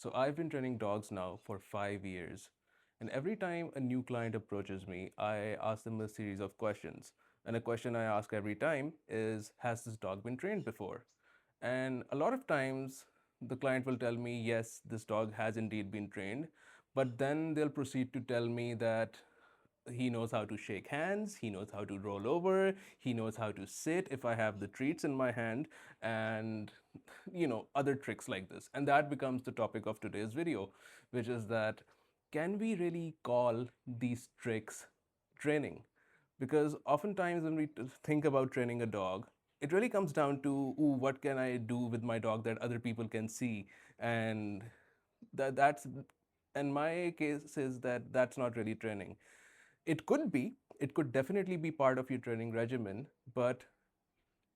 So I've been training dogs now for 5 years. And every time a new client approaches me, I ask them a series of questions. And a question I ask every time is, has this dog been trained before? And a lot of times, the client will tell me, yes, this dog has indeed been trained. But then they'll proceed to tell me that he knows how to shake hands, he knows how to roll over, he knows how to sit if I have the treats in my hand, and other tricks like this. And that becomes the topic of today's video, which is that can we really call these tricks training? Because oftentimes when we think about training a dog, it really comes down to, ooh, what can I do with my dog that other people can see? And that's and my case is that that's not really training. It could be, it could definitely be part of your training regimen, but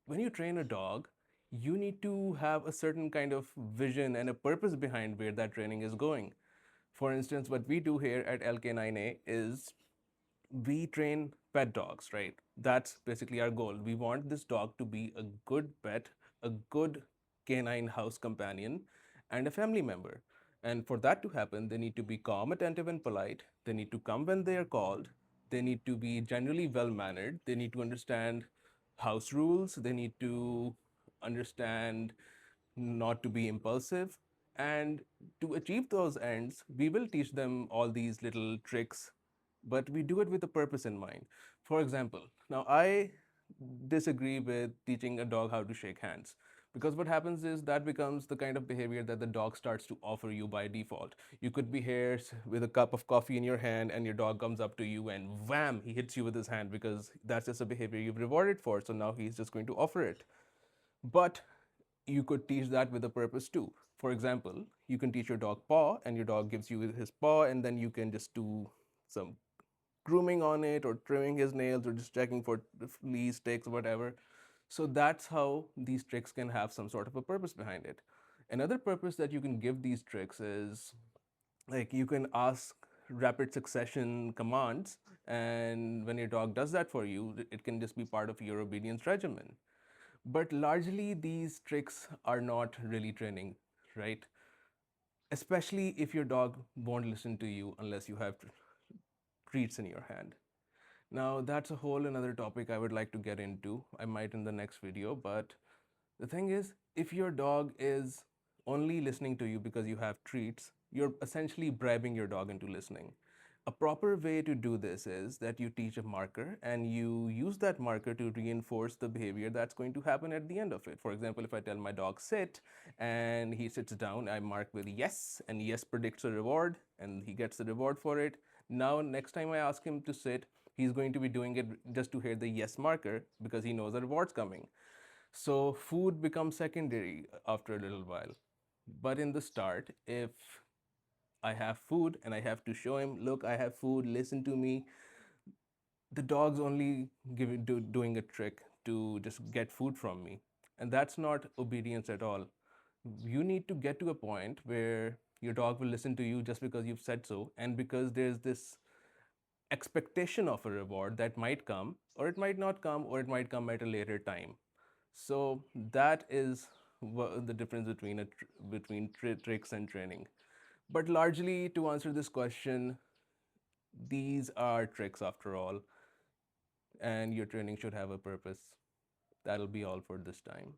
when you train a dog, you need to have a certain kind of vision and a purpose behind where that training is going. For instance, what we do here at LK9A is we train pet dogs, right? That's basically our goal. We want this dog to be a good pet, a good canine house companion, and a family member. And for that to happen, they need to be calm, attentive, and polite. They need to come when they are called. They need to be generally well mannered. They need to understand house rules. They need to understand not to be impulsive. And to achieve those ends, we will teach them all these little tricks, but we do it with a purpose in mind. For example, now I disagree with teaching a dog how to shake hands, because what happens is that becomes the kind of behavior that the dog starts to offer you by default. You could be here with a cup of coffee in your hand and your dog comes up to you and wham, he hits you with his hand because that's just a behavior you've rewarded for. So now he's just going to offer it. But you could teach that with a purpose too. For example, you can teach your dog paw and your dog gives you his paw, and then you can just do some grooming on it or trimming his nails or just checking for fleas, ticks, whatever. So that's how these tricks can have some sort of a purpose behind it. Another purpose that you can give these tricks is, like, you can ask rapid succession commands, and when your dog does that for you, it can just be part of your obedience regimen. But largely, these tricks are not really training, right? Especially if your dog won't listen to you unless you have treats in your hand. Now, that's a whole another topic I would like to get into. I might in the next video, but the thing is, if your dog is only listening to you because you have treats, you're essentially bribing your dog into listening. A proper way to do this is that you teach a marker and you use that marker to reinforce the behavior that's going to happen at the end of it. For example, if I tell my dog sit and he sits down, I mark with yes, and yes predicts a reward and he gets the reward for it. Now, next time I ask him to sit, he's going to be doing it just to hit the yes marker because he knows the reward's coming. So food becomes secondary after a little while. But in the start, if I have food and I have to show him, look, I have food, listen to me, the dog's only doing a trick to just get food from me. And that's not obedience at all. You need to get to a point where your dog will listen to you just because you've said so, and because there's this expectation of a reward that might come, or it might not come, or it might come at a later time. So that is the difference between tricks and training. But largely, to answer this question, these are tricks after all, and your training should have a purpose. That'll be all for this time.